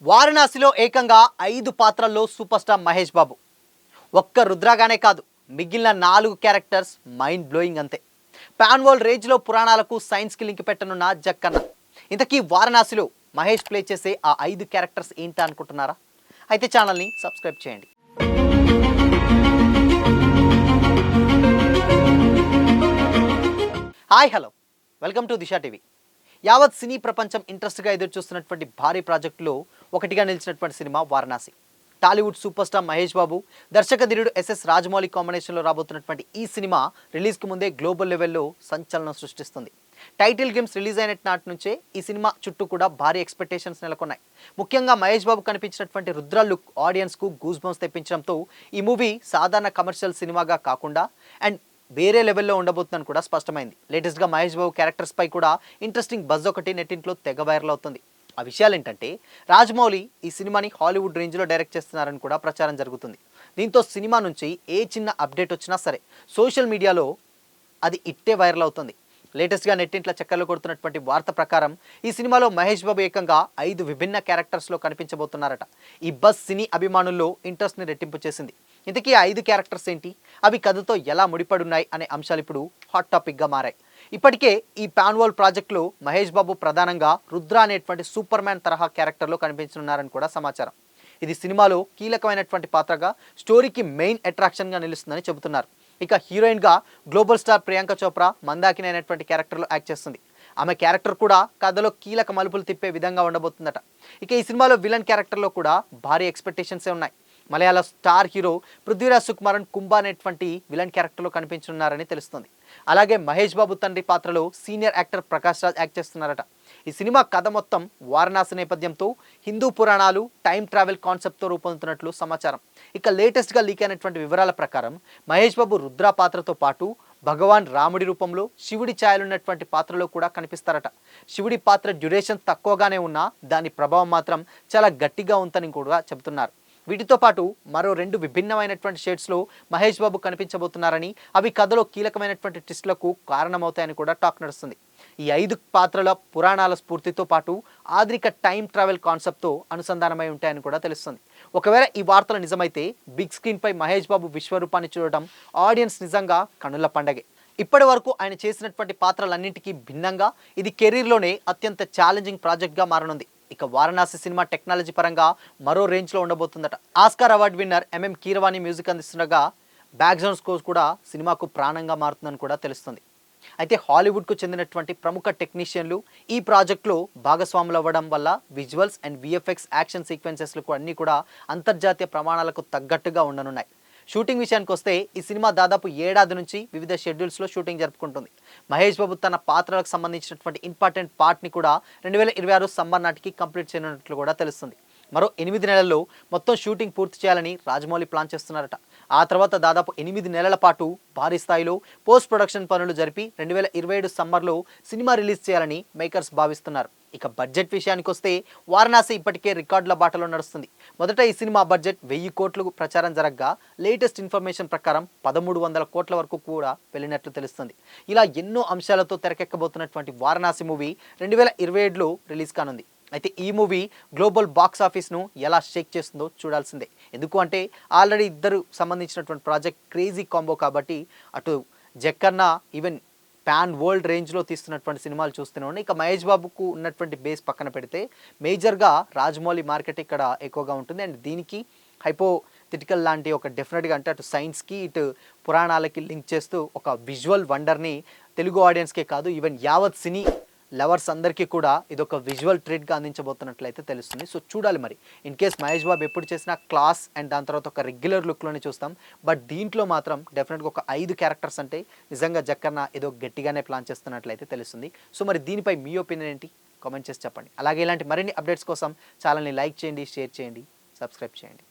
వారణాసిలో ఏకంగా 5 పాత్రల్లో సూపర్ స్టార్ మహేష్ బాబు. ఒక్క రుద్రగానే కాదు, మిగిలిన 4 క్యారెక్టర్స్ మైండ్ బ్లోయింగ్ అంతే. పాన్ వరల్డ్ రేంజ్లో పురాణాలకు సైన్స్కి లింక్ పెట్టనున్న జక్కన్న. ఇంతకీ వారణాసిలో మహేష్ ప్లే చేసే ఆ 5 క్యారెక్టర్స్ ఏంటా అనుకుంటున్నారా? అయితే ఛానల్ని సబ్స్క్రైబ్ చేయండి. Hi hello, welcome to Disha TV. యావత్ సినీ ప్రపంచం ఇంట్రెస్ట్గా ఎదురు చూస్తున్నటువంటి భారీ ప్రాజెక్టులో ఒకటిగా నిలిచినటువంటి cinema Varanasi. Tollywood super star Mahesh Babu, దర్శక ధీరుడు ఎస్ఎస్ రాజమౌళి కాంబినేషన్లో రాబోతున్నటువంటి ఈ సినిమా రిలీజ్కి ముందే గ్లోబల్ లెవెల్లో సంచలనం సృష్టిస్తుంది. టైటిల్ గేమ్స్ రిలీజ్ అయిన నాటి నుంచే ఈ సినిమా చుట్టూ కూడా భారీ ఎక్స్పెక్టేషన్స్ నెలకొన్నాయి. ముఖ్యంగా మహేష్ బాబు కనిపించినటువంటి రుద్ర లుక్ ఆడియన్స్కు గూస్ బంప్స్ తెప్పించడంతో ఈ మూవీ సాధారణ కమర్షియల్ సినిమాగా కాకుండా అండ్ వేరే లెవెల్లో ఉండబోతుందని కూడా స్పష్టమైంది. లేటెస్ట్గా మహేష్ బాబు క్యారెక్టర్స్ పై కూడా ఇంట్రెస్టింగ్ బజ్ ఒకటి నెట్టింట్లో తెగ వైరల్ అవుతుంది. ఆ విషయాలు ఏంటంటే, రాజమౌళి ఈ సినిమాని హాలీవుడ్ రేంజ్లో డైరెక్ట్ చేస్తున్నారని కూడా ప్రచారం జరుగుతుంది. దీంతో సినిమా నుంచి ఏ చిన్న అప్డేట్ వచ్చినా సరే సోషల్ మీడియాలో అది ఇట్టే వైరల్ అవుతుంది. లేటెస్ట్గా నెట్టింట్లో చక్కర్లు కొడుతున్నటువంటి వార్త ప్రకారం ఈ సినిమాలో మహేష్ బాబు ఏకంగా 5 విభిన్న క్యారెక్టర్స్లో కనిపించబోతున్నారట. ఈ బస్ సినీ అభిమానుల్లో ఇంట్రెస్ట్ని రెట్టింపు చేసింది. ఇంతకీ 5 క్యారెక్టర్స్ ఏంటి, అవి కథతో ఎలా ముడిపడున్నాయి అనే అంశాలు ఇప్పుడు హాట్ టాపిక్గా మారాయి. ఇప్పటికే ఈ పాన్ వరల్డ్ ప్రాజెక్టులో మహేష్ బాబు ప్రధానంగా రుద్ర అనేటువంటి సూపర్ మ్యాన్ తరహా క్యారెక్టర్లో కనిపించనున్నారని కూడా సమాచారం. ఇది సినిమాలో కీలకమైనటువంటి పాత్రగా స్టోరీకి మెయిన్ అట్రాక్షన్గా నిలుస్తుందని చెబుతున్నారు. ఇక హీరోయిన్గా గ్లోబల్ స్టార్ ప్రియాంక చోప్రా మందాకిని అనేటువంటి క్యారెక్టర్లో యాక్ట్ చేస్తుంది. ఆమె క్యారెక్టర్ కూడా కథలో కీలక మలుపులు తిప్పే విధంగా ఉండబోతుందట. ఇక ఈ సినిమాలో విలన్ క్యారెక్టర్లో కూడా భారీ ఎక్స్పెక్టేషన్సే ఉన్నాయి. మలయాళ స్టార్ హీరో పృథ్వీరాజ్ సుకుమారన్ కుంభ అనేటువంటి విలన్ క్యారెక్టర్లో కనిపించనున్నారని తెలుస్తుంది. అలాగే మహేష్ బాబు తండ్రి పాత్రలో senior actor Prakash Raj act చేస్తున్నారట. ఈ సినిమా కథ మొత్తం వారణాసి నేపథ్యంతో హిందూ పురాణాలు, టైం ట్రావెల్ కాన్సెప్ట్తో రూపొందుతున్నట్లు సమాచారం. ఇక లేటెస్ట్గా లీక్ అయినటువంటి వివరాల ప్రకారం మహేష్ బాబు రుద్ర పాత్రతో పాటు భగవాన్ రాముడి రూపంలో శివుడి ఛాయలున్నటువంటి పాత్రలో కూడా కనిపిస్తారట. శివుడి పాత్ర డ్యూరేషన్ తక్కువగానే ఉన్నా దాని ప్రభావం మాత్రం చాలా గట్టిగా ఉందని కూడా చెబుతున్నారు. వీటితో పాటు మరో 2 విభిన్నమైనటువంటి షేడ్స్లో మహేష్ బాబు కనిపించబోతున్నారని, అవి కథలో కీలకమైనటువంటి ట్విస్టులకు కారణమవుతాయని కూడా టాక్ నడుస్తుంది. ఈ 5 పాత్రల పురాణాల స్ఫూర్తితో పాటు ఆధునిక టైం ట్రావెల్ కాన్సెప్ట్తో అనుసంధానమై ఉంటాయని కూడా తెలుస్తుంది. ఒకవేళ ఈ వార్తలు నిజమైతే బిగ్ స్క్రీన్పై మహేష్ బాబు విశ్వరూపాన్ని చూడటం ఆడియన్స్ నిజంగా కనుల పండగే. ఇప్పటి వరకు ఆయన చేసినటువంటి పాత్రలన్నింటికీ భిన్నంగా ఇది కెరీర్లోనే అత్యంత ఛాలెంజింగ్ ప్రాజెక్ట్గా మారనుంది. ఇక వారణాసి సినిమా టెక్నాలజీ పరంగా మరో రేంజ్లో ఉండబోతుందట. Oscar award winner MM Keeravani music అందిస్తుండగా బ్యాక్గ్రౌండ్ స్కోర్ కూడా సినిమాకు ప్రాణంగా మారుతుందని కూడా తెలుస్తుంది. అయితే హాలీవుడ్కు చెందినటువంటి ప్రముఖ టెక్నీషియన్లు ఈ ప్రాజెక్టులో భాగస్వాములు అవ్వడం వల్ల విజువల్స్ అండ్ విఎఫ్ఎక్స్ యాక్షన్ సీక్వెన్సెస్లకు అన్నీ కూడా అంతర్జాతీయ ప్రమాణాలకు తగ్గట్టుగా ఉండనున్నాయి. షూటింగ్ విషయానికి వస్తే ఈ సినిమా దాదాపు ఏడాది నుంచి వివిధ షెడ్యూల్స్లో షూటింగ్ జరుపుకుంటుంది. మహేష్ బాబు తన పాత్రలకు సంబంధించినటువంటి ఇంపార్టెంట్ పార్ట్ని కూడా 2026 సమ్మర్ నాటికి కంప్లీట్ చేయనున్నట్లు కూడా తెలుస్తుంది. మరో 8 నెలల్లో మొత్తం షూటింగ్ పూర్తి చేయాలని రాజమౌళి ప్లాన్ చేస్తున్నారట. ఆ తర్వాత దాదాపు 8 నెలల పాటు భారీ స్థాయిలో పోస్ట్ ప్రొడక్షన్ పనులు జరిపి 2027 సమ్మర్లో సినిమా రిలీజ్ చేయాలని మేకర్స్ భావిస్తున్నారు. ఇక బడ్జెట్ విషయానికి వస్తే వారణాసి ఇప్పటికే రికార్డుల బాటలో నడుస్తుంది. మొదట ఈ సినిమా బడ్జెట్ 1000 కోట్లు ప్రచారం జరగగా లేటెస్ట్ ఇన్ఫర్మేషన్ ప్రకారం 1300 కోట్ల వరకు కూడా వెళ్ళినట్లు తెలుస్తుంది. ఇలా ఎన్నో అంశాలతో తెరకెక్కబోతున్నటువంటి వారణాసి మూవీ 2027లో రిలీజ్ కానుంది. అయితే ఈ మూవీ గ్లోబల్ బాక్స్ ఆఫీస్ను ఎలా షేక్ చేస్తుందో చూడాల్సిందే. ఎందుకు అంటే ఆల్రెడీ ఇద్దరు సంబంధించినటువంటి ప్రాజెక్ట్ క్రేజీ కాంబో కాబట్టి అటు జక్కన్న ఈవెన్ పాన్ వరల్డ్ రేంజ్లో తీస్తున్నటువంటి సినిమాలు చూస్తూనే ఉన్నాయి. ఇక మహేష్ బాబుకు ఉన్నటువంటి బేస్ పక్కన పెడితే మేజర్గా రాజమౌళి మార్కెట్ ఇక్కడ ఎక్కువగా ఉంటుంది. అండ్ దీనికి హైపోథెటికల్ లాంటి ఒక డెఫినెట్గా అంటే అటు సైన్స్కి ఇటు పురాణాలకి లింక్ చేస్తూ ఒక విజువల్ వండర్ని తెలుగు ఆడియన్స్కే కాదు ఈవెన్ యావత్ సినీ లవర్స్ అందరికీ కూడా ఇదొక విజువల్ ట్రీట్గా అందించబోతున్నట్లయితే తెలుస్తుంది. సో చూడాలి మరి. ఇన్ కేస్ మహేష్ బాబు ఎప్పుడు చేసినా క్లాస్ అండ్ దాని తర్వాత ఒక రెగ్యులర్ లుక్లోనే చూస్తాం. బట్ దీంట్లో మాత్రం డెఫినెట్గా ఒక 5 క్యారెక్టర్స్ అంటే నిజంగా జక్కన్న ఏదో గట్టిగానే ప్లాన్ చేస్తున్నట్లయితే తెలుస్తుంది. సో మరి దీనిపై మీ ఒపీనియన్ ఏంటి, కామెంట్ చేసి చెప్పండి. అలాగే ఇలాంటి మరిన్ని అప్డేట్స్ కోసం ఛానల్ని లైక్ చేయండి, షేర్ చేయండి, సబ్స్క్రైబ్ చేయండి.